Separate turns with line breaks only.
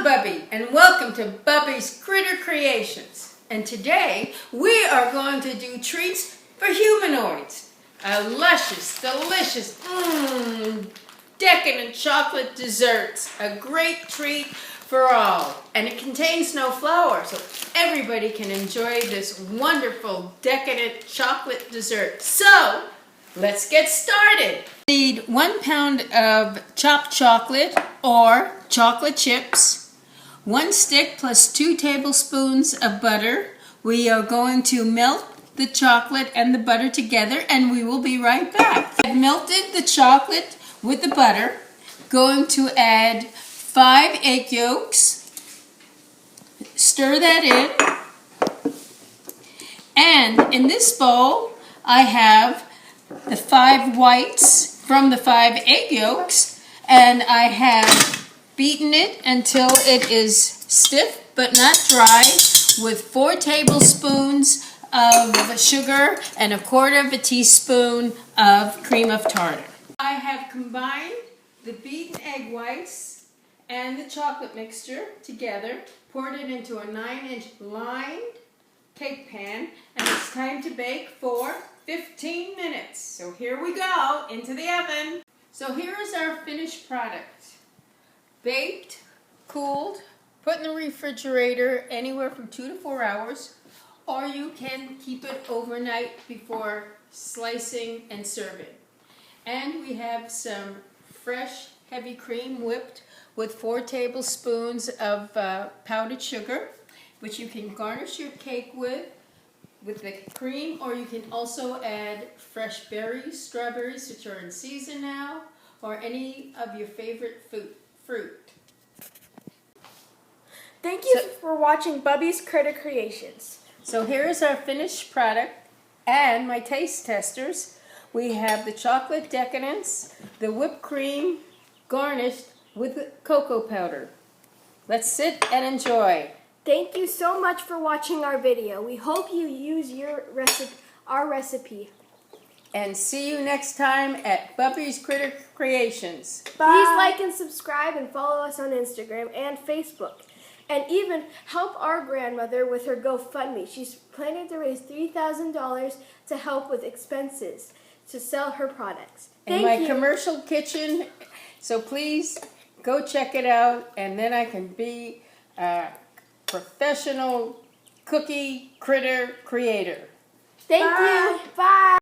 Bubby, and welcome to Bubby's Critter Creations. And today we are going to do treats for humanoids. A luscious, delicious, decadent chocolate desserts. A great treat for all. And it contains no flour, so everybody can enjoy this wonderful, decadent chocolate dessert. So, let's get started. Need 1 pound of chopped chocolate or chocolate chips, 1 stick plus 2 tablespoons of butter. We are going to melt the chocolate and the butter together, and we will be right back. I've melted the chocolate with the butter. Going to add 5 egg yolks. Stir that in. And in this bowl, I have the 5 whites from the 5 egg yolks, and I have beaten it until it is stiff but not dry with 4 tablespoons of sugar and 1/4 teaspoon of cream of tartar. I have combined the beaten egg whites and the chocolate mixture together, poured it into a 9-inch lined cake pan, and it's time to bake for 15 minutes. So here we go, into the oven. So here is our finished product. Baked, cooled, put in the refrigerator anywhere from 2 to 4 hours, or you can keep it overnight before slicing and serving. And we have some fresh heavy cream whipped with 4 tablespoons of powdered sugar, which you can garnish your cake with the cream, or you can also add fresh berries, strawberries, which are in season now, or any of your favorite fruit.
Thank you for watching Bubby's Critter Creations.
So here is our finished product and my taste testers. We have the chocolate decadence, the whipped cream garnished with cocoa powder. Let's sit and enjoy.
Thank you so much for watching our video. We hope you use our recipe.
And see you next time at Bubby's Critter Creations.
Bye. Please like and subscribe and follow us on Instagram and Facebook. And even help our grandmother with her GoFundMe. She's planning to raise $3,000 to help with expenses to sell her products.
In my commercial kitchen, so please go check it out, and then I can be a professional cookie critter creator.
Thank you. Bye.